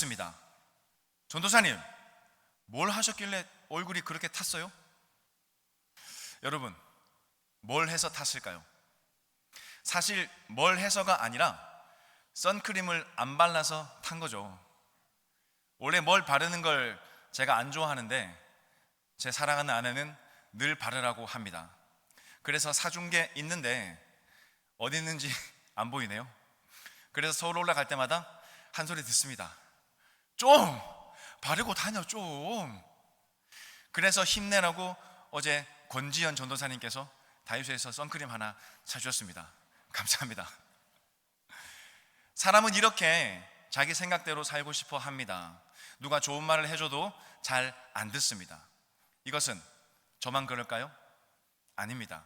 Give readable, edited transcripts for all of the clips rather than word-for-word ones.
습니다. 전도사님, 뭘 하셨길래 얼굴이 그렇게 탔어요? 여러분, 뭘 해서 탔을까요? 사실 뭘 해서가 아니라 선크림을 안 발라서 탄 거죠. 원래 뭘 바르는 걸 제가 안 좋아하는데 제 사랑하는 아내는 늘 바르라고 합니다. 그래서 사준 게 있는데 어디 있는지 안 보이네요. 그래서 서울 올라갈 때마다 한 소리 듣습니다. 좀 바르고 다녀 좀. 그래서 힘내라고 어제 권지현 전도사님께서 다이소에서 선크림 하나 사주셨습니다. 감사합니다. 사람은 이렇게 자기 생각대로 살고 싶어 합니다. 누가 좋은 말을 해줘도 잘 안 듣습니다. 이것은 저만 그럴까요? 아닙니다.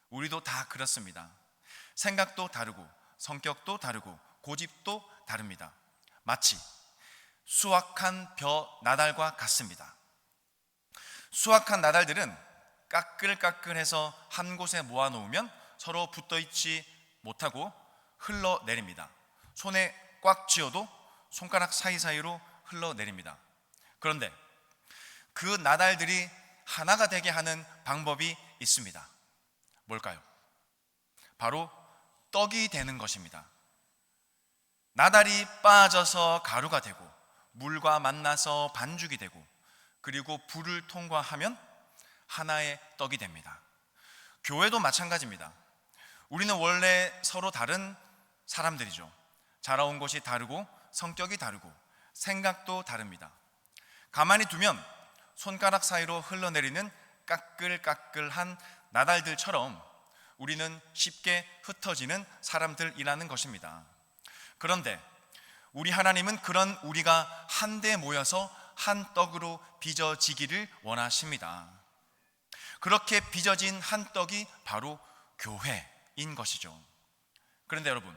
우리도 다 그렇습니다. 생각도 다르고 성격도 다르고 고집도 다릅니다. 마치 수확한 나달과 같습니다. 수확한 나달들은 까끌까끌해서 한 곳에 모아놓으면 서로 붙어있지 못하고 흘러내립니다. 손에 꽉 쥐어도 손가락 사이사이로 흘러내립니다. 그런데 그 나달들이 하나가 되게 하는 방법이 있습니다. 뭘까요? 바로 떡이 되는 것입니다. 나달이 빠져서 가루가 되고 물과 만나서 반죽이 되고 그리고 불을 통과하면 하나의 떡이 됩니다. 교회도 마찬가지입니다. 우리는 원래 서로 다른 사람들이죠. 자라온 곳이 다르고 성격이 다르고 생각도 다릅니다. 가만히 두면 손가락 사이로 흘러내리는 까끌까끌한 나달들처럼 우리는 쉽게 흩어지는 사람들이라는 것입니다. 그런데 우리 하나님은 그런 우리가 한데 모여서 한 떡으로 빚어지기를 원하십니다. 그렇게 빚어진 한 떡이 바로 교회인 것이죠. 그런데 여러분,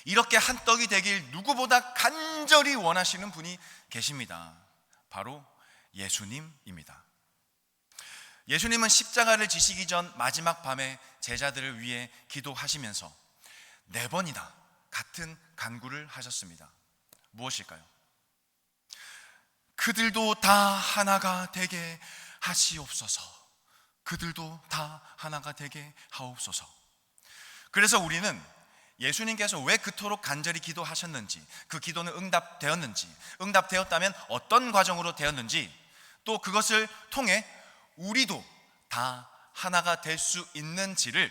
이렇게 한 떡이 되길 누구보다 간절히 원하시는 분이 계십니다. 바로 예수님입니다. 예수님은 십자가를 지시기 전 마지막 밤에 제자들을 위해 기도하시면서 4번이나 같은 간구를 하셨습니다. 무엇일까요? 그들도 다 하나가 되게 하시옵소서. 그들도 다 하나가 되게 하옵소서. 그래서 우리는 예수님께서 왜 그토록 간절히 기도하셨는지, 그 기도는 응답되었는지, 응답되었다면 어떤 과정으로 되었는지, 또 그것을 통해 우리도 다 하나가 될 수 있는지를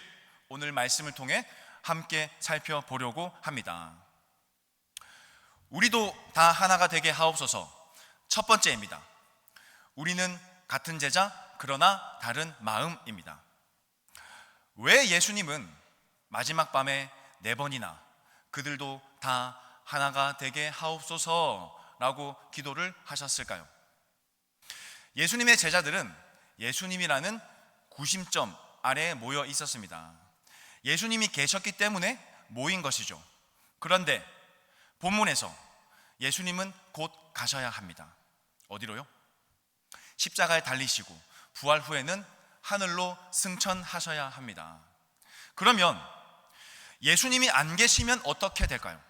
오늘 말씀을 통해 함께 살펴보려고 합니다. 우리도 다 하나가 되게 하옵소서. 첫 번째입니다. 우리는 같은 제자 그러나 다른 마음입니다. 왜 예수님은 마지막 밤에 4번이나 그들도 다 하나가 되게 하옵소서라고 기도를 하셨을까요? 예수님의 제자들은 예수님이라는 구심점 아래에 모여 있었습니다. 예수님이 계셨기 때문에 모인 것이죠. 그런데 본문에서 예수님은 곧 가셔야 합니다. 어디로요? 십자가에 달리시고 부활 후에는 하늘로 승천하셔야 합니다. 그러면 예수님이 안 계시면 어떻게 될까요?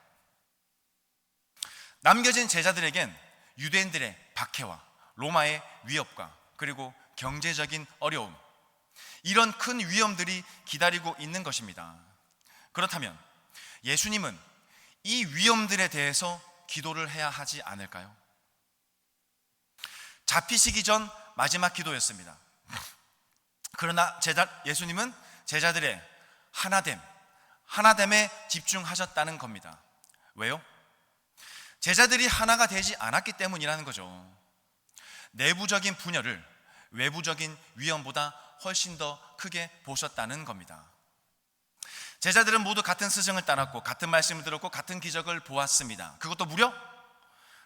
남겨진 제자들에겐 유대인들의 박해와 로마의 위협과 그리고 경제적인 어려움, 이런 큰 위험들이 기다리고 있는 것입니다. 그렇다면 예수님은 이 위험들에 대해서 기도를 해야 하지 않을까요? 잡히시기 전 마지막 기도였습니다. 그러나 예수님은 제자들의 하나됨에 집중하셨다는 겁니다. 왜요? 제자들이 하나가 되지 않았기 때문이라는 거죠. 내부적인 분열을 외부적인 위험보다 훨씬 더 크게 보셨다는 겁니다. 제자들은 모두 같은 스승을 따랐고 같은 말씀을 들었고 같은 기적을 보았습니다. 그것도 무려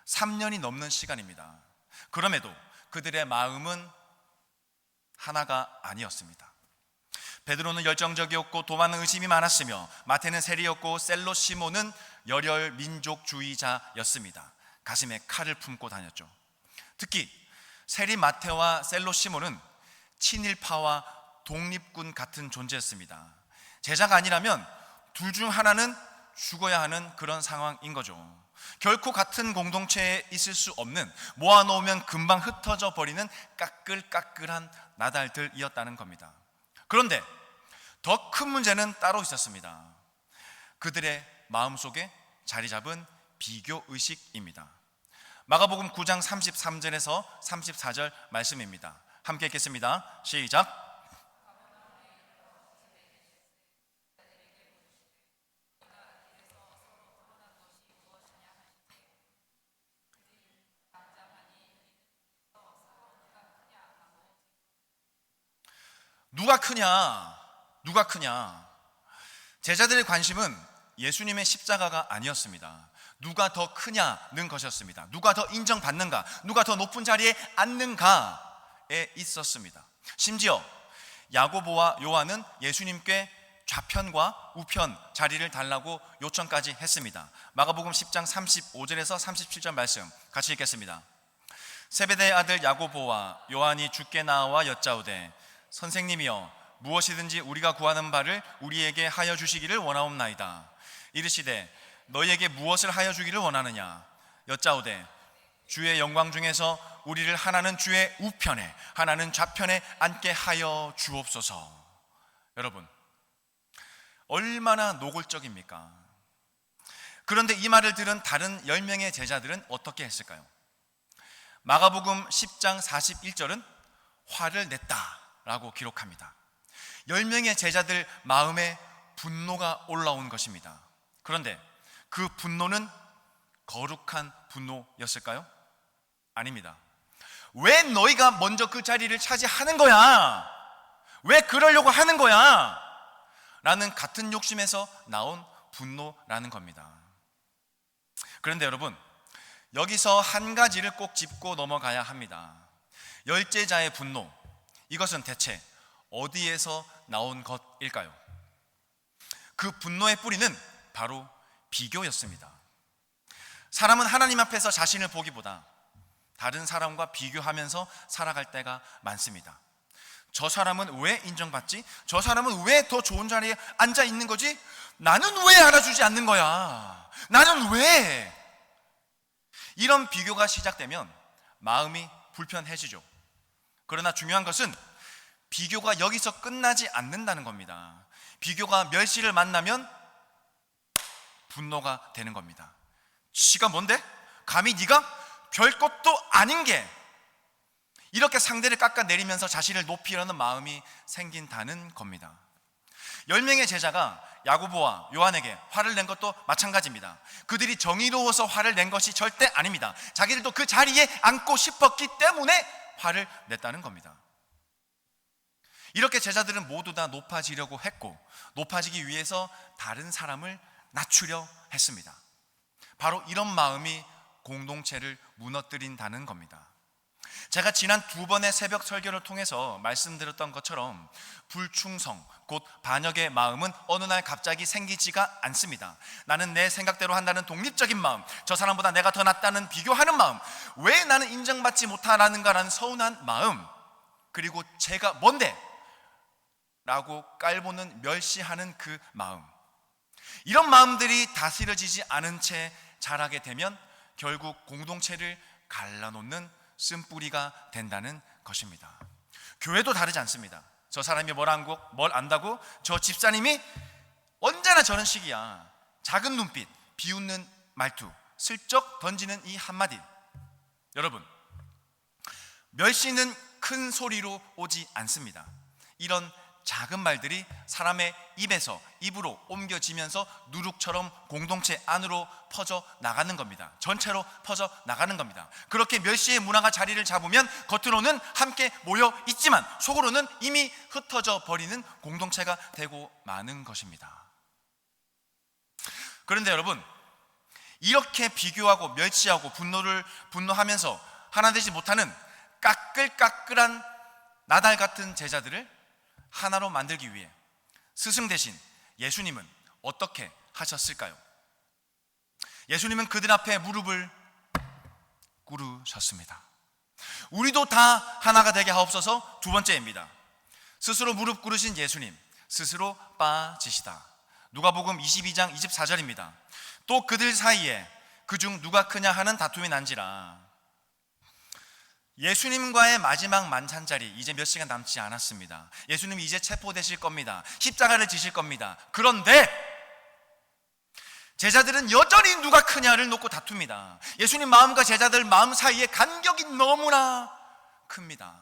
3년이 넘는 시간입니다. 그럼에도 그들의 마음은 하나가 아니었습니다. 베드로는 열정적이었고 도마는 의심이 많았으며 마태는 세리였고 셀로 시몬은 열혈 민족주의자였습니다. 가슴에 칼을 품고 다녔죠. 특히 세리 마태와 셀로 시몬은 친일파와 독립군 같은 존재였습니다. 제자가 아니라면 둘 중 하나는 죽어야 하는 그런 상황인 거죠. 결코 같은 공동체에 있을 수 없는, 모아놓으면 금방 흩어져 버리는 까끌까끌한 나달들이었다는 겁니다. 그런데 더 큰 문제는 따로 있었습니다. 그들의 마음속에 자리 잡은 비교의식입니다. 마가복음 9장 33절에서 34절 말씀입니다. 함께 읽겠습니다. 시작. 누가 크냐? 누가 크냐? 제자들의 관심은 예수님의 십자가가 아니었습니다. 누가 더 크냐는 것이었습니다. 누가 더 인정받는가, 누가 더 높은 자리에 앉는가에 있었습니다. 심지어 야고보와 요한은 예수님께 좌편과 우편 자리를 달라고 요청까지 했습니다. 마가복음 10장 35절에서 37절 말씀 같이 읽겠습니다. 세베대의 아들 야고보와 요한이 주께 나와 여짜오되 선생님이여, 무엇이든지 우리가 구하는 바를 우리에게 하여 주시기를 원하옵나이다. 이르시되 너희에게 무엇을 하여 주기를 원하느냐? 여짜오되 주의 영광 중에서 우리를 하나는 주의 우편에 하나는 좌편에 앉게 하여 주옵소서. 여러분, 얼마나 노골적입니까? 그런데 이 말을 들은 다른 10명의 제자들은 어떻게 했을까요? 마가복음 10장 41절은 화를 냈다라고 기록합니다. 10명의 제자들 마음에 분노가 올라온 것입니다. 그런데 그 분노는 거룩한 분노였을까요? 아닙니다. 왜 너희가 먼저 그 자리를 차지하는 거야? 왜 그러려고 하는 거야? 라는 같은 욕심에서 나온 분노라는 겁니다. 그런데 여러분, 여기서 한 가지를 꼭 짚고 넘어가야 합니다. 열제자의 분노, 이것은 대체 어디에서 나온 것일까요? 그 분노의 뿌리는 바로 비교였습니다. 사람은 하나님 앞에서 자신을 보기보다 다른 사람과 비교하면서 살아갈 때가 많습니다. 저 사람은 왜 인정받지? 저 사람은 왜 더 좋은 자리에 앉아 있는 거지? 나는 왜 알아주지 않는 거야? 나는 왜? 이런 비교가 시작되면 마음이 불편해지죠. 그러나 중요한 것은 비교가 여기서 끝나지 않는다는 겁니다. 비교가 멸시를 만나면 분노가 되는 겁니다. 지가 뭔데? 감히 네가 별것도 아닌 게 이렇게 상대를 깎아내리면서 자신을 높이려는 마음이 생긴다는 겁니다. 10명의 제자가 야고보와 요한에게 화를 낸 것도 마찬가지입니다. 그들이 정의로워서 화를 낸 것이 절대 아닙니다. 자기들도 그 자리에 앉고 싶었기 때문에 화를 냈다는 겁니다. 이렇게 제자들은 모두 다 높아지려고 했고, 높아지기 위해서 다른 사람을 낮추려 했습니다. 바로 이런 마음이 공동체를 무너뜨린다는 겁니다. 제가 지난 2번의 새벽 설교를 통해서 말씀드렸던 것처럼 불충성, 곧 반역의 마음은 어느 날 갑자기 생기지가 않습니다. 나는 내 생각대로 한다는 독립적인 마음, 저 사람보다 내가 더 낫다는 비교하는 마음, 왜 나는 인정받지 못하는가라는 서운한 마음, 그리고 제가 뭔데? 라고 깔보는 멸시하는 그 마음, 이런 마음들이 다스려지지 않은 채 자라게 되면 결국 공동체를 갈라놓는 쓴뿌리가 된다는 것입니다. 교회도 다르지 않습니다. 저 사람이 뭘 안다고? 저 집사님이 언제나 저런 식이야. 작은 눈빛, 비웃는 말투, 슬쩍 던지는 이 한마디. 여러분, 멸시는 큰 소리로 오지 않습니다. 이런 작은 말들이 사람의 입에서 입으로 옮겨지면서 누룩처럼 공동체 안으로 퍼져 나가는 겁니다. 전체로 퍼져 나가는 겁니다. 그렇게 멸시의 문화가 자리를 잡으면 겉으로는 함께 모여 있지만 속으로는 이미 흩어져 버리는 공동체가 되고 마는 것입니다. 그런데 여러분, 이렇게 비교하고 멸시하고 분노하면서 하나 되지 못하는 까끌까끌한 나달 같은 제자들을 하나로 만들기 위해 스승 대신 예수님은 어떻게 하셨을까요? 예수님은 그들 앞에 무릎을 꿇으셨습니다. 우리도 다 하나가 되게 하옵소서. 두 번째입니다. 스스로 무릎 꿇으신 예수님, 스스로 빠지시다. 누가복음 22장 24절입니다. 또 그들 사이에 그중 누가 크냐 하는 다툼이 난지라. 예수님과의 마지막 만찬자리, 이제 몇 시간 남지 않았습니다. 예수님이 이제 체포되실 겁니다. 십자가를 지실 겁니다. 그런데 제자들은 여전히 누가 크냐를 놓고 다툽니다. 예수님 마음과 제자들 마음 사이에 간격이 너무나 큽니다.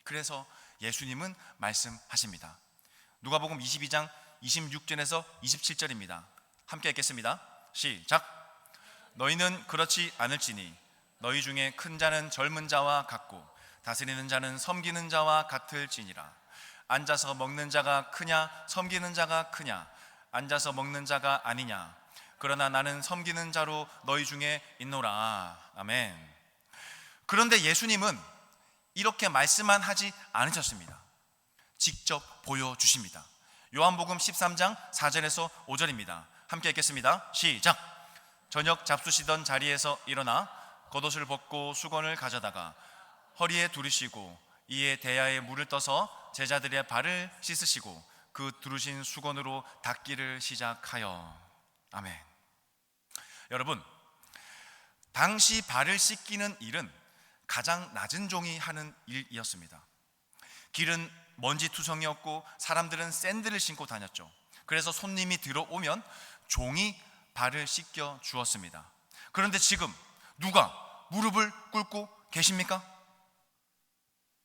그래서 예수님은 말씀하십니다. 누가복음 22장 26절에서 27절입니다. 함께 읽겠습니다. 시작. 너희는 그렇지 않을지니 너희 중에 큰 자는 젊은 자와 같고 다스리는 자는 섬기는 자와 같을지니라. 앉아서 먹는 자가 크냐 섬기는 자가 크냐? 앉아서 먹는 자가 아니냐? 그러나 나는 섬기는 자로 너희 중에 있노라. 아멘. 그런데 예수님은 이렇게 말씀만 하지 않으셨습니다. 직접 보여주십니다. 요한복음 13장 4절에서 5절입니다. 함께 읽겠습니다. 시작. 저녁 잡수시던 자리에서 일어나 겉옷을 벗고 수건을 가져다가 허리에 두르시고 이에 대야에 물을 떠서 제자들의 발을 씻으시고 그 두르신 수건으로 닦기를 시작하여. 아멘. 여러분, 당시 발을 씻기는 일은 가장 낮은 종이 하는 일이었습니다. 길은 먼지투성이었고 사람들은 샌들을 신고 다녔죠. 그래서 손님이 들어오면 종이 발을 씻겨 주었습니다. 그런데 지금 누가 무릎을 꿇고 계십니까?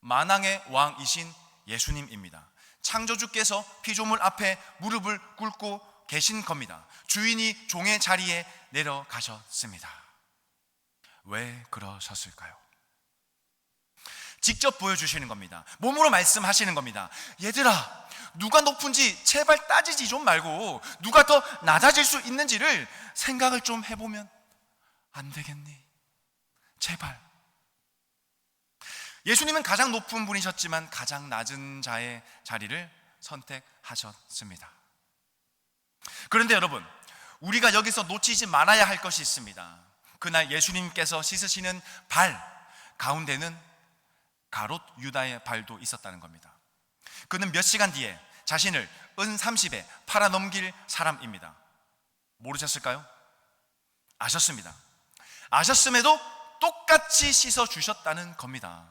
만왕의 왕이신 예수님입니다. 창조주께서 피조물 앞에 무릎을 꿇고 계신 겁니다. 주인이 종의 자리에 내려가셨습니다. 왜 그러셨을까요? 직접 보여주시는 겁니다. 몸으로 말씀하시는 겁니다. 얘들아, 누가 높은지 제발 따지지 좀 말고 누가 더 낮아질 수 있는지를 생각을 좀 해보면 안 되겠니? 제발. 예수님은 가장 높은 분이셨지만 가장 낮은 자의 자리를 선택하셨습니다. 그런데 여러분, 우리가 여기서 놓치지 말아야 할 것이 있습니다. 그날 예수님께서 씻으시는 발 가운데는 가롯 유다의 발도 있었다는 겁니다. 그는 몇 시간 뒤에 자신을 은 30에 팔아넘길 사람입니다. 모르셨을까요? 아셨습니다. 아셨음에도 똑같이 씻어주셨다는 겁니다.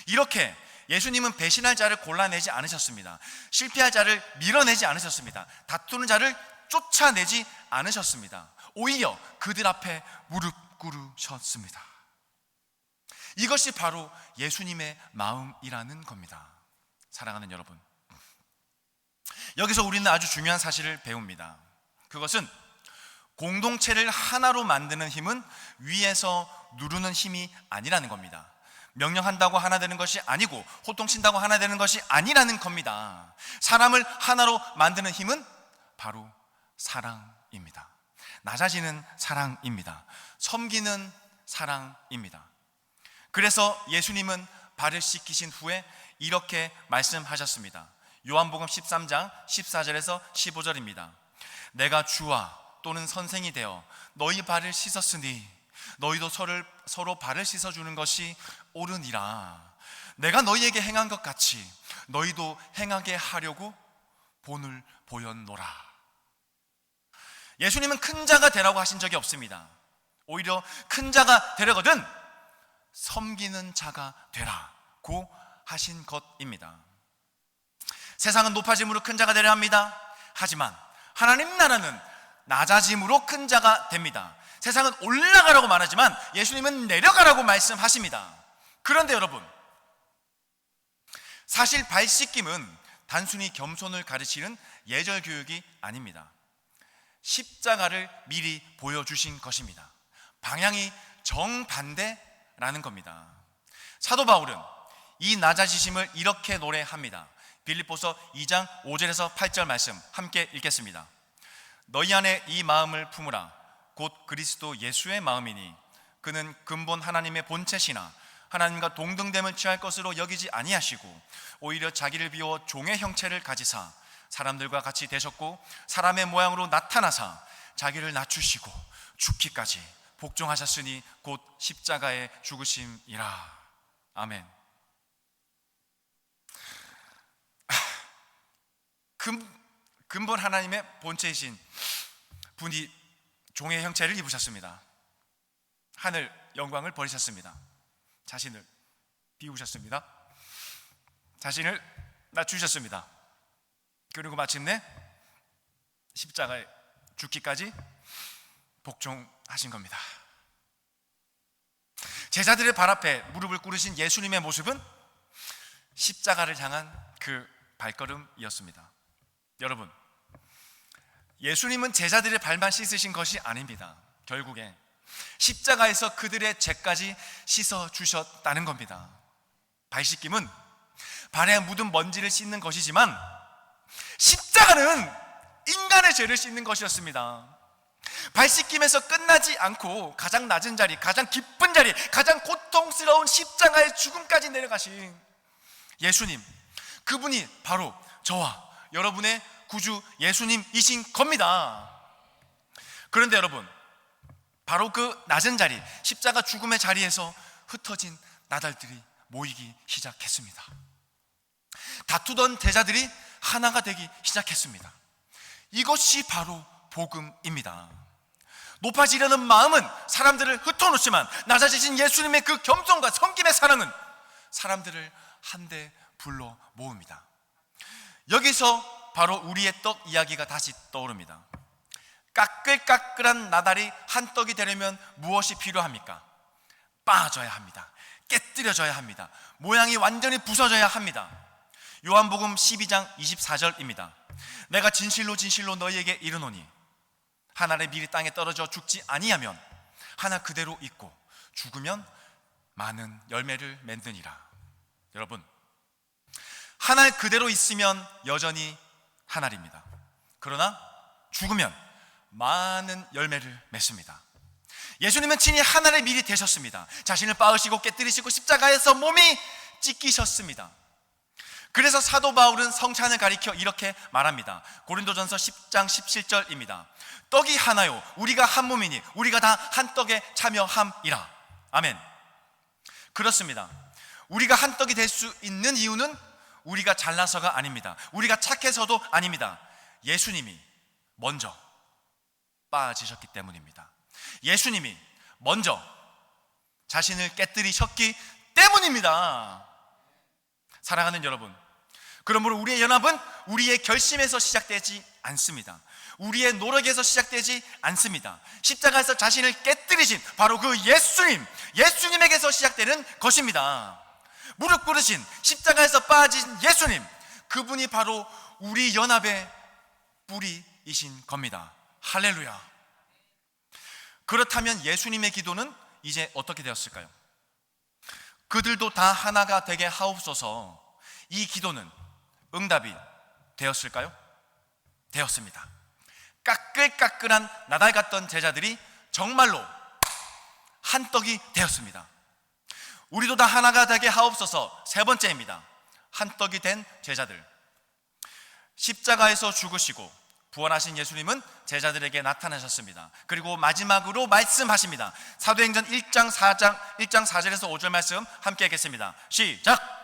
이렇게 예수님은 배신할 자를 골라내지 않으셨습니다. 실패할 자를 밀어내지 않으셨습니다. 다투는 자를 쫓아내지 않으셨습니다. 오히려 그들 앞에 무릎 꿇으셨습니다. 이것이 바로 예수님의 마음이라는 겁니다. 사랑하는 여러분, 여기서 우리는 아주 중요한 사실을 배웁니다. 그것은 공동체를 하나로 만드는 힘은 위에서 누르는 힘이 아니라는 겁니다. 명령한다고 하나 되는 것이 아니고 호통친다고 하나 되는 것이 아니라는 겁니다. 사람을 하나로 만드는 힘은 바로 사랑입니다. 낮아지는 사랑입니다. 섬기는 사랑입니다. 그래서 예수님은 발을 씻기신 후에 이렇게 말씀하셨습니다. 요한복음 13장 14절에서 15절입니다. 내가 주와 또는 선생이 되어 너희 발을 씻었으니 너희도 서로 발을 씻어주는 것이 옳으니라. 내가 너희에게 행한 것 같이 너희도 행하게 하려고 본을 보였노라. 예수님은 큰 자가 되라고 하신 적이 없습니다. 오히려 큰 자가 되려거든 섬기는 자가 되라고 하신 것입니다. 세상은 높아짐으로 큰 자가 되려 합니다. 하지만 하나님 나라는 낮아짐으로 큰 자가 됩니다. 세상은 올라가라고 말하지만 예수님은 내려가라고 말씀하십니다. 그런데 여러분, 사실 발 씻김은 단순히 겸손을 가르치는 예절 교육이 아닙니다. 십자가를 미리 보여주신 것입니다. 방향이 정반대라는 겁니다. 사도 바울은 이 낮아지심을 이렇게 노래합니다. 빌립보서 2장 5절에서 8절 말씀 함께 읽겠습니다. 너희 안에 이 마음을 품으라. 곧 그리스도 예수의 마음이니 그는 근본 하나님의 본체시나 하나님과 동등됨을 취할 것으로 여기지 아니하시고 오히려 자기를 비워 종의 형체를 가지사 사람들과 같이 되셨고 사람의 모양으로 나타나사 자기를 낮추시고 죽기까지 복종하셨으니 곧 십자가에 죽으심이라. 아멘. 근본 하나님의 본체이신 분이 종의 형체를 입으셨습니다. 하늘 영광을 버리셨습니다. 자신을 비우셨습니다. 자신을 낮추셨습니다. 그리고 마침내 십자가에 죽기까지 복종하신 겁니다. 제자들의 발 앞에 무릎을 꿇으신 예수님의 모습은 십자가를 향한 그 발걸음이었습니다. 여러분, 예수님은 제자들의 발만 씻으신 것이 아닙니다. 결국에 십자가에서 그들의 죄까지 씻어 주셨다는 겁니다. 발 씻김은 발에 묻은 먼지를 씻는 것이지만 십자가는 인간의 죄를 씻는 것이었습니다. 발 씻김에서 끝나지 않고 가장 낮은 자리, 가장 깊은 자리, 가장 고통스러운 십자가의 죽음까지 내려가신 예수님, 그분이 바로 저와 여러분의 구주 예수님이신 겁니다. 그런데 여러분, 바로 그 낮은 자리, 십자가 죽음의 자리에서 흩어진 나달들이 모이기 시작했습니다. 다투던 제자들이 하나가 되기 시작했습니다. 이것이 바로 복음입니다. 높아지려는 마음은 사람들을 흩어놓지만 낮아지신 예수님의 그 겸손과 섬김의 사랑은 사람들을 한데 불러 모읍니다. 여기서 바로 우리의 떡 이야기가 다시 떠오릅니다. 까끌까끌한 나달이 한 떡이 되려면 무엇이 필요합니까? 빻아져야 합니다. 깨뜨려져야 합니다. 모양이 완전히 부서져야 합니다. 요한복음 12장 24절입니다. 내가 진실로 진실로 너희에게 이르노니 한 알의 밀이 땅에 떨어져 죽지 아니하면 하나 그대로 있고 죽으면 많은 열매를 맺느니라. 여러분, 한 알 그대로 있으면 여전히 한 알입니다. 그러나 죽으면 많은 열매를 맺습니다. 예수님은 친히 한 알의 밀이 되셨습니다. 자신을 빻으시고 깨뜨리시고 십자가에서 몸이 찢기셨습니다. 그래서 사도 바울은 성찬을 가리켜 이렇게 말합니다. 고린도전서 10장 17절입니다. 떡이 하나요 우리가 한 몸이니 우리가 다 한 떡에 참여함이라. 아멘. 그렇습니다. 우리가 한 떡이 될 수 있는 이유는 우리가 잘나서가 아닙니다. 우리가 착해서도 아닙니다. 예수님이 먼저 빠지셨기 때문입니다. 예수님이 먼저 자신을 깨뜨리셨기 때문입니다. 사랑하는 여러분, 그러므로 우리의 연합은 우리의 결심에서 시작되지 않습니다. 우리의 노력에서 시작되지 않습니다. 십자가에서 자신을 깨뜨리신 바로 그 예수님에게서 시작되는 것입니다. 무릎 꿇으신 십자가에서 빠진 예수님, 그분이 바로 우리 연합의 뿌리이신 겁니다. 할렐루야. 그렇다면 예수님의 기도는 이제 어떻게 되었을까요? 그들도 다 하나가 되게 하옵소서. 이 기도는 응답이 되었을까요? 되었습니다. 까끌까끌한 나달 같던 제자들이 정말로 한 떡이 되었습니다. 우리도 다 하나가 되게 하옵소서. 세 번째입니다. 한 떡이 된 제자들. 십자가에서 죽으시고 부활하신 예수님은 제자들에게 나타나셨습니다. 그리고 마지막으로 말씀하십니다. 사도행전 1장 4절에서 5절 말씀 함께 하겠습니다. 시작!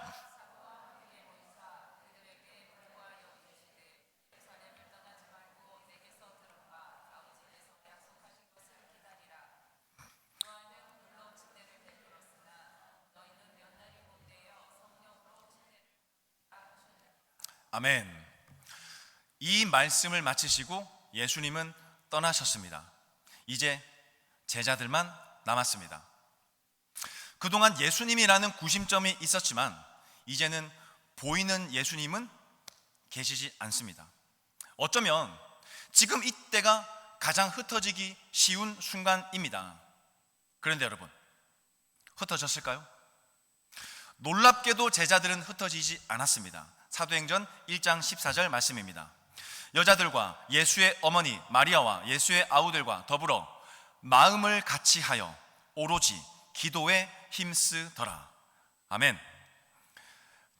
아멘. 이 말씀을 마치시고 예수님은 떠나셨습니다. 이제 제자들만 남았습니다. 그동안 예수님이라는 구심점이 있었지만 이제는 보이는 예수님은 계시지 않습니다. 어쩌면 지금 이때가 가장 흩어지기 쉬운 순간입니다. 그런데 여러분, 흩어졌을까요? 놀랍게도 제자들은 흩어지지 않았습니다. 사도행전 1장 14절 말씀입니다. 여자들과 예수의 어머니 마리아와 예수의 아우들과 더불어 마음을 같이하여 오로지 기도에 힘쓰더라. 아멘.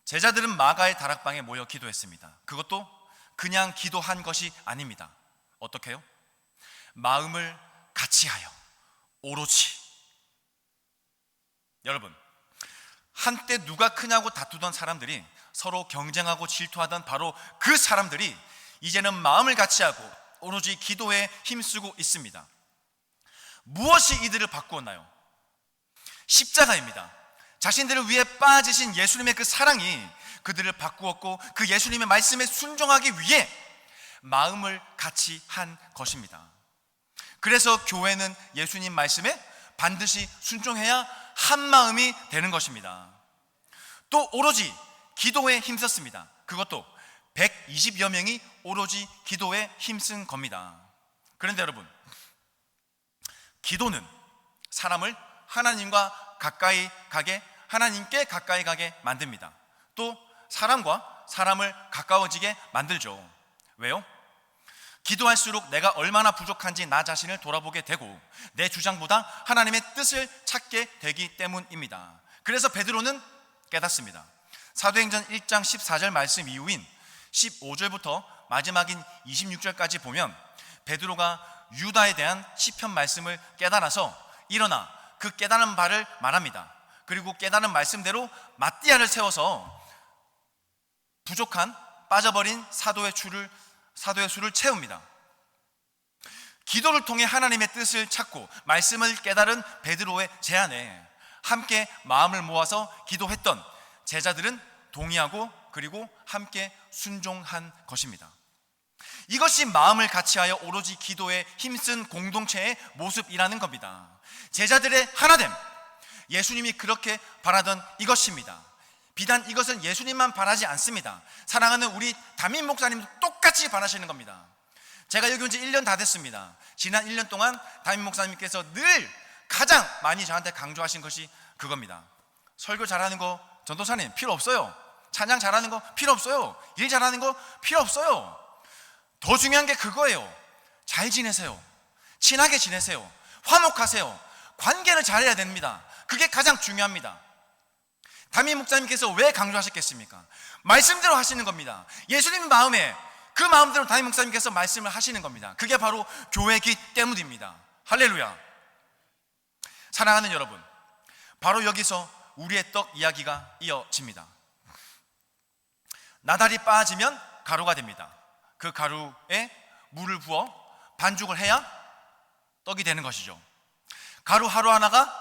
제자들은 마가의 다락방에 모여 기도했습니다. 그것도 그냥 기도한 것이 아닙니다. 어떻게요? 마음을 같이하여 오로지. 여러분, 한때 누가 크냐고 다투던 사람들이, 서로 경쟁하고 질투하던 바로 그 사람들이 이제는 마음을 같이하고 오로지 기도에 힘쓰고 있습니다. 무엇이 이들을 바꾸었나요? 십자가입니다. 자신들을 위해 빠지신 예수님의 그 사랑이 그들을 바꾸었고, 그 예수님의 말씀에 순종하기 위해 마음을 같이 한 것입니다. 그래서 교회는 예수님 말씀에 반드시 순종해야 한 마음이 되는 것입니다. 또 오로지 기도에 힘썼습니다. 그것도 120여 명이 오로지 기도에 힘쓴 겁니다. 그런데 여러분, 기도는 사람을 하나님과 가까이 가게, 하나님께 가까이 가게 만듭니다. 또 사람과 사람을 가까워지게 만들죠. 왜요? 기도할수록 내가 얼마나 부족한지 나 자신을 돌아보게 되고 내 주장보다 하나님의 뜻을 찾게 되기 때문입니다. 그래서 베드로는 깨닫습니다. 사도행전 1장 14절 말씀 이후인 15절부터 마지막인 26절까지 보면 베드로가 유다에 대한 시편 말씀을 깨달아서 일어나 그 깨달은 바를 말합니다. 그리고 깨달은 말씀대로 마띠아를 세워서 부족한 빠져버린 사도의 수를 채웁니다. 기도를 통해 하나님의 뜻을 찾고 말씀을 깨달은 베드로의 제안에 함께 마음을 모아서 기도했던 제자들은 동의하고 그리고 함께 순종한 것입니다. 이것이 마음을 같이하여 오로지 기도에 힘쓴 공동체의 모습이라는 겁니다. 제자들의 하나됨, 예수님이 그렇게 바라던 이것입니다. 비단 이것은 예수님만 바라지 않습니다. 사랑하는 우리 담임 목사님도 똑같이 바라시는 겁니다. 제가 여기 온 지 1년 다 됐습니다. 지난 1년 동안 담임 목사님께서 늘 가장 많이 저한테 강조하신 것이 그겁니다. 설교 잘하는 거 전도사님 필요 없어요. 찬양 잘하는 거 필요 없어요. 일 잘하는 거 필요 없어요. 더 중요한 게 그거예요. 잘 지내세요. 친하게 지내세요. 화목하세요. 관계를 잘해야 됩니다. 그게 가장 중요합니다. 담임 목사님께서 왜 강조하셨겠습니까? 말씀대로 하시는 겁니다. 예수님 마음에 그 마음대로 담임 목사님께서 말씀을 하시는 겁니다. 그게 바로 교회이기 때문입니다. 할렐루야. 사랑하는 여러분, 바로 여기서 우리의 떡 이야기가 이어집니다. 나달이 빠지면 가루가 됩니다. 그 가루에 물을 부어 반죽을 해야 떡이 되는 것이죠. 가루 하루하나가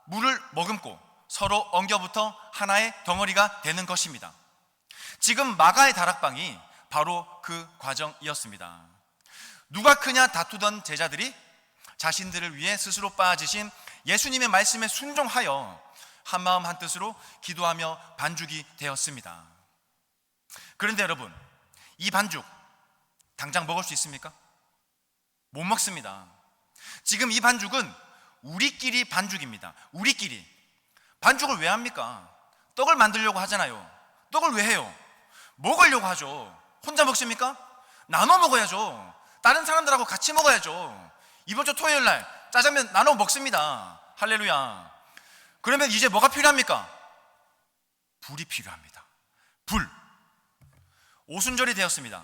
물을 머금고 서로 엉겨붙어 하나의 덩어리가 되는 것입니다. 지금 마가의 다락방이 바로 그 과정이었습니다. 누가 크냐 다투던 제자들이 자신들을 위해 스스로 빠지신 예수님의 말씀에 순종하여 한마음 한뜻으로 기도하며 반죽이 되었습니다. 그런데 여러분, 이 반죽 당장 먹을 수 있습니까? 못 먹습니다. 지금 이 반죽은 우리끼리 반죽입니다. 우리끼리. 반죽을 왜 합니까? 떡을 만들려고 하잖아요. 떡을 왜 해요? 먹으려고 하죠. 혼자 먹습니까? 나눠 먹어야죠. 다른 사람들하고 같이 먹어야죠. 이번 주 토요일 날 짜장면 나눠 먹습니다. 할렐루야. 그러면 이제 뭐가 필요합니까? 불이 필요합니다. 불. 오순절이 되었습니다.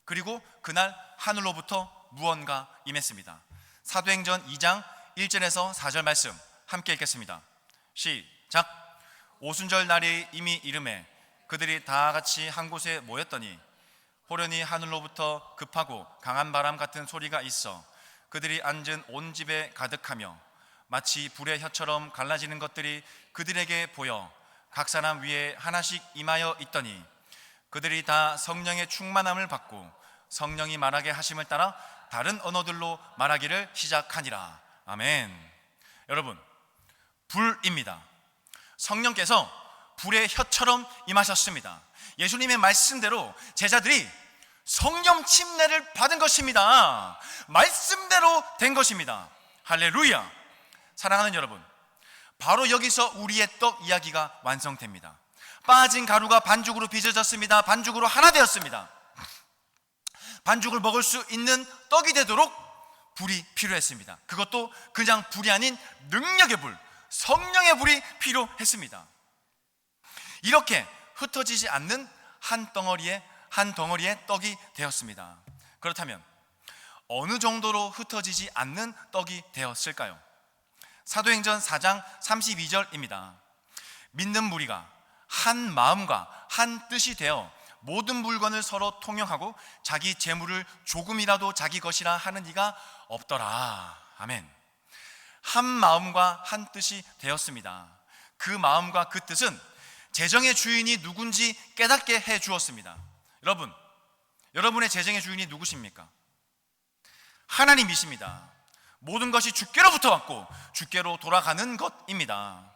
그리고 그날 하늘로부터 무언가 임했습니다. 사도행전 2장 1절에서 4절 말씀 함께 읽겠습니다. 시작. 오순절 날이 이미 이르매 그들이 다 같이 한 곳에 모였더니 호련히 하늘로부터 급하고 강한 바람 같은 소리가 있어 그들이 앉은 온 집에 가득하며 마치 불의 혀처럼 갈라지는 것들이 그들에게 보여 각 사람 위에 하나씩 임하여 있더니 그들이 다 성령의 충만함을 받고 성령이 말하게 하심을 따라 다른 언어들로 말하기를 시작하니라. 아멘. 여러분, 불입니다. 성령께서 불의 혀처럼 임하셨습니다. 예수님의 말씀대로 제자들이 성령 침례를 받은 것입니다. 말씀대로 된 것입니다. 할렐루야. 사랑하는 여러분, 바로 여기서 우리의 떡 이야기가 완성됩니다. 빠진 가루가 반죽으로 빚어졌습니다. 반죽으로 하나 되었습니다. 반죽을 먹을 수 있는 떡이 되도록 불이 필요했습니다. 그것도 그냥 불이 아닌 능력의 불, 성령의 불이 필요했습니다. 이렇게 흩어지지 않는 한 덩어리의 떡이 되었습니다. 그렇다면 어느 정도로 흩어지지 않는 떡이 되었을까요? 사도행전 4장 32절입니다. 믿는 무리가 한 마음과 한 뜻이 되어 모든 물건을 서로 통용하고 자기 재물을 조금이라도 자기 것이라 하는 이가 없더라. 아멘. 한 마음과 한 뜻이 되었습니다. 그 마음과 그 뜻은 재정의 주인이 누군지 깨닫게 해 주었습니다. 여러분의 재정의 주인이 누구십니까? 하나님이십니다. 모든 것이 주께로부터 왔고 주께로 돌아가는 것입니다.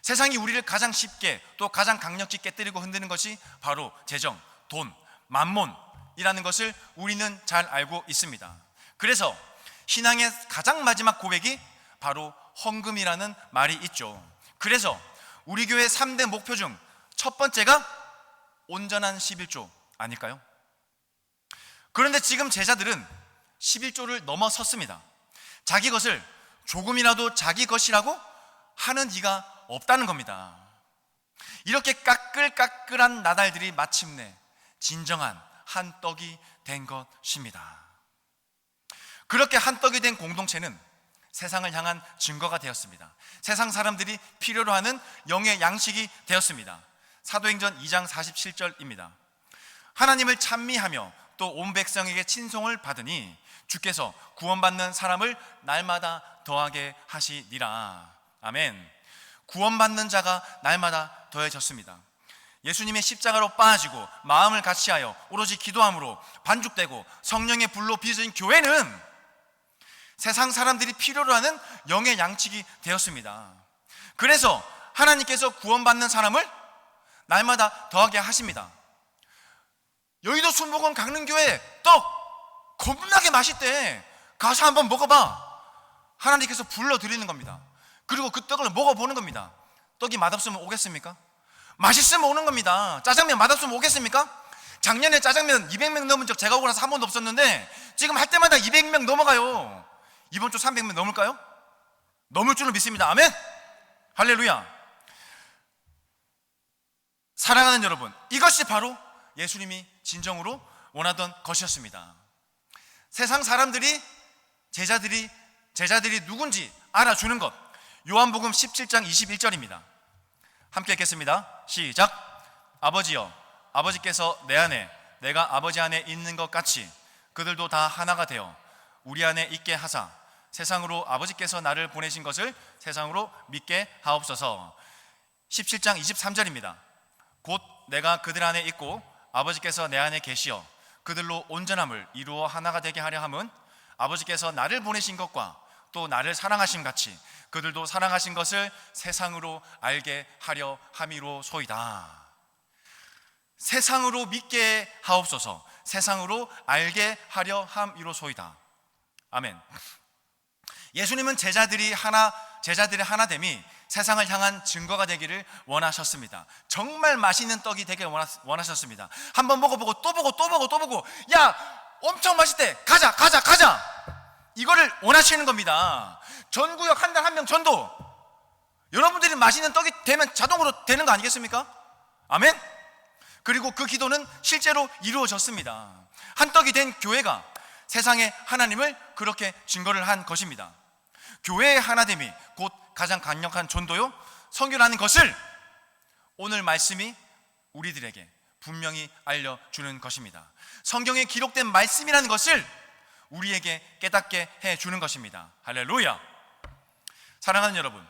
세상이 우리를 가장 쉽게 또 가장 강력히 깨뜨리고 흔드는 것이 바로 재정, 돈, 만몬이라는 것을 우리는 잘 알고 있습니다. 그래서 신앙의 가장 마지막 고백이 바로 헌금이라는 말이 있죠. 그래서 우리 교회 3대 목표 중 첫 번째가 온전한 11조 아닐까요? 그런데 지금 제자들은 11조를 넘어섰습니다. 자기 것을 조금이라도 자기 것이라고 하는 이가 없다는 겁니다. 이렇게 까끌까끌한 나달들이 마침내 진정한 한 떡이 된 것입니다. 그렇게 한 떡이 된 공동체는 세상을 향한 증거가 되었습니다. 세상 사람들이 필요로 하는 영의 양식이 되었습니다. 사도행전 2장 47절입니다. 하나님을 찬미하며 또 온 백성에게 친송을 받으니 주께서 구원받는 사람을 날마다 더하게 하시니라. 아멘. 구원받는 자가 날마다 더해졌습니다. 예수님의 십자가로 빠지고 마음을 같이하여 오로지 기도함으로 반죽되고 성령의 불로 빚은 교회는 세상 사람들이 필요로 하는 영의 양식이 되었습니다. 그래서 하나님께서 구원받는 사람을 날마다 더하게 하십니다. 여의도 순복음 강릉교회 떡 겁나게 맛있대. 가서 한번 먹어봐. 하나님께서 불러드리는 겁니다. 그리고 그 떡을 먹어보는 겁니다. 떡이 맛없으면 오겠습니까? 맛있으면 오는 겁니다. 짜장면 맛없으면 오겠습니까? 작년에 짜장면 200명 넘은 적 제가 오고 나서 한 번도 없었는데 지금 할 때마다 200명 넘어가요. 이번 주 300명 넘을까요? 넘을 줄은 믿습니다. 아멘. 할렐루야. 사랑하는 여러분, 이것이 바로 예수님이 진정으로 원하던 것이었습니다. 세상 사람들이 제자들이 누군지 알아주는 것. 요한복음 17장 21절입니다. 함께 읽겠습니다. 시작. 아버지여, 아버지께서 내 안에 내가 아버지 안에 있는 것 같이 그들도 다 하나가 되어 우리 안에 있게 하사 세상으로 아버지께서 나를 보내신 것을 세상으로 믿게 하옵소서. 17장 23절입니다. 곧 내가 그들 안에 있고 아버지께서 내 안에 계시어 그들로 온전함을 이루어 하나가 되게 하려 함은 아버지께서 나를 보내신 것과 또 나를 사랑하심 같이 그들도 사랑하신 것을 세상으로 알게 하려 함이로소이다. 세상으로 믿게 하옵소서. 세상으로 알게 하려 함이로소이다. 아멘. 예수님은 제자들의 하나됨이 세상을 향한 증거가 되기를 원하셨습니다. 정말 맛있는 떡이 되길 원하셨습니다. 한번 먹어보고 또 보고 또 보고 또 보고, 야 엄청 맛있대, 가자 이거를 원하시는 겁니다. 전구역 한 달 한 명 전도. 여러분들이 맛있는 떡이 되면 자동으로 되는 거 아니겠습니까? 아멘. 그리고 그 기도는 실제로 이루어졌습니다. 한 떡이 된 교회가 세상에 하나님을 그렇게 증거를 한 것입니다. 교회의 하나됨이 곧 가장 강력한 전도요 선교라는 것을 오늘 말씀이 우리들에게 분명히 알려주는 것입니다. 성경에 기록된 말씀이라는 것을 우리에게 깨닫게 해주는 것입니다. 할렐루야. 사랑하는 여러분,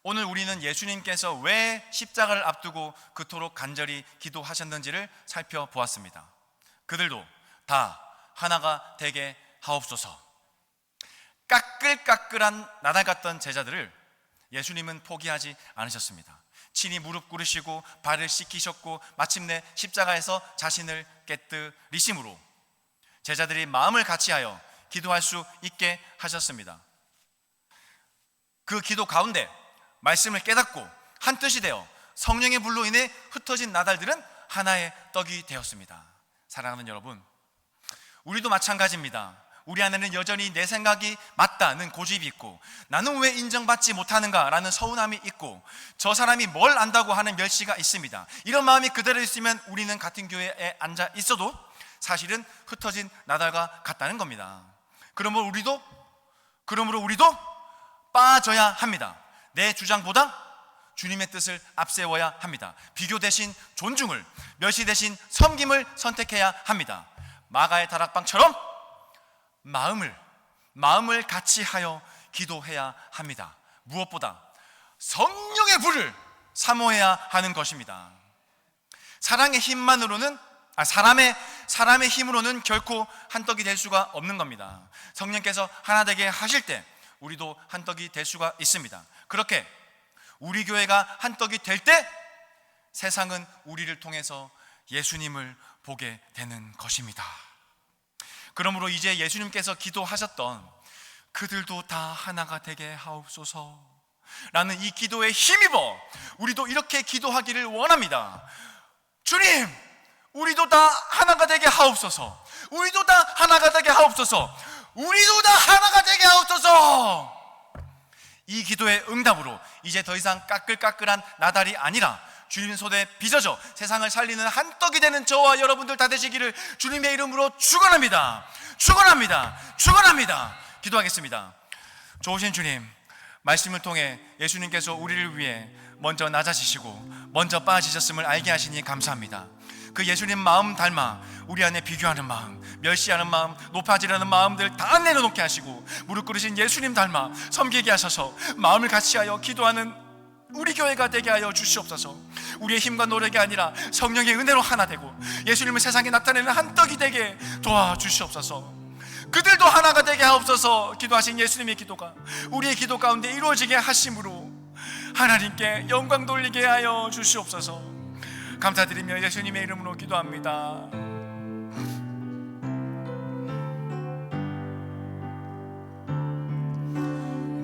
오늘 우리는 예수님께서 왜 십자가를 앞두고 그토록 간절히 기도하셨는지를 살펴보았습니다. 그들도 다 하나가 되게 하옵소서. 까끌까끌한 나달 같던 제자들을 예수님은 포기하지 않으셨습니다. 친히 무릎 꿇으시고 발을 씻기셨고 마침내 십자가에서 자신을 깨뜨리심으로 제자들이 마음을 같이하여 기도할 수 있게 하셨습니다. 그 기도 가운데 말씀을 깨닫고 한 뜻이 되어 성령의 불로 인해 흩어진 나달들은 하나의 떡이 되었습니다. 사랑하는 여러분, 우리도 마찬가지입니다. 우리 안에는 여전히 내 생각이 맞다는 고집이 있고, 나는 왜 인정받지 못하는가 라는 서운함이 있고, 저 사람이 뭘 안다고 하는 멸시가 있습니다. 이런 마음이 그대로 있으면 우리는 같은 교회에 앉아 있어도 사실은 흩어진 나달과 같다는 겁니다. 그러므로 우리도 빠져야 합니다. 내 주장보다 주님의 뜻을 앞세워야 합니다. 비교 대신 존중을, 멸시 대신 섬김을 선택해야 합니다. 마가의 다락방처럼 마음을 같이 하여 기도해야 합니다. 무엇보다 성령의 불을 사모해야 하는 것입니다. 사랑의 힘만으로는 사람의 힘으로는 결코 한떡이 될 수가 없는 겁니다. 성령께서 하나 되게 하실 때 우리도 한떡이 될 수가 있습니다. 그렇게 우리 교회가 한떡이 될 때 세상은 우리를 통해서 예수님을 보게 되는 것입니다. 그러므로 이제 예수님께서 기도하셨던 그들도 다 하나가 되게 하옵소서 라는 이 기도에 힘입어 우리도 이렇게 기도하기를 원합니다. 주님, 우리도 다 하나가 되게 하옵소서. 우리도 다 하나가 되게 하옵소서. 우리도 다 하나가 되게 하옵소서. 이 기도의 응답으로 이제 더 이상 까끌까끌한 나달이 아니라 주님 손에 빚어져 세상을 살리는 한떡이 되는 저와 여러분들 다 되시기를 주님의 이름으로 축원합니다. 축원합니다. 축원합니다. 기도하겠습니다. 좋으신 주님, 말씀을 통해 예수님께서 우리를 위해 먼저 낮아지시고 먼저 빠지셨음을 알게 하시니 감사합니다. 그 예수님 마음 닮아 우리 안에 비교하는 마음, 멸시하는 마음, 높아지려는 마음들 다 내려놓게 하시고 무릎 꿇으신 예수님 닮아 섬기게 하셔서 마음을 같이하여 기도하는 우리 교회가 되게 하여 주시옵소서. 우리의 힘과 노력이 아니라 성령의 은혜로 하나 되고 예수님을 세상에 나타내는 한떡이 되게 도와주시옵소서. 그들도 하나가 되게 하옵소서. 기도하신 예수님의 기도가 우리의 기도 가운데 이루어지게 하심으로 하나님께 영광 돌리게 하여 주시옵소서. 감사드리며 예수님의 이름으로 기도합니다.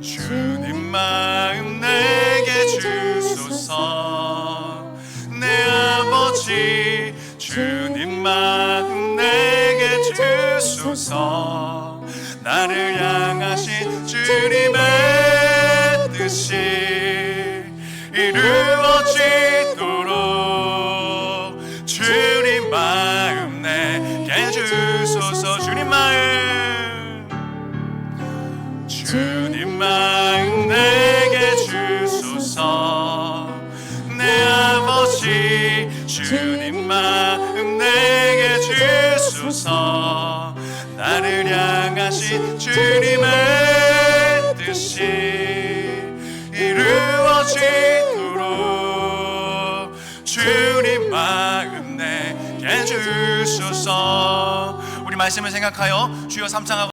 주님 마음 내게 주소서. 내 아버지 주님 마음 내게 주소서. 나를 향하신 주님의 뜻이 이루어지도록 주님 마음 내게 주소서. 주님 마음 내게 주소서. 내 아버지 주님 마음 내게 주소서. 나를 향하신 주님의 뜻이 이루어지도록 주님 마음 내게 주소서. 우리 말씀을 생각하여 주여 삼창하고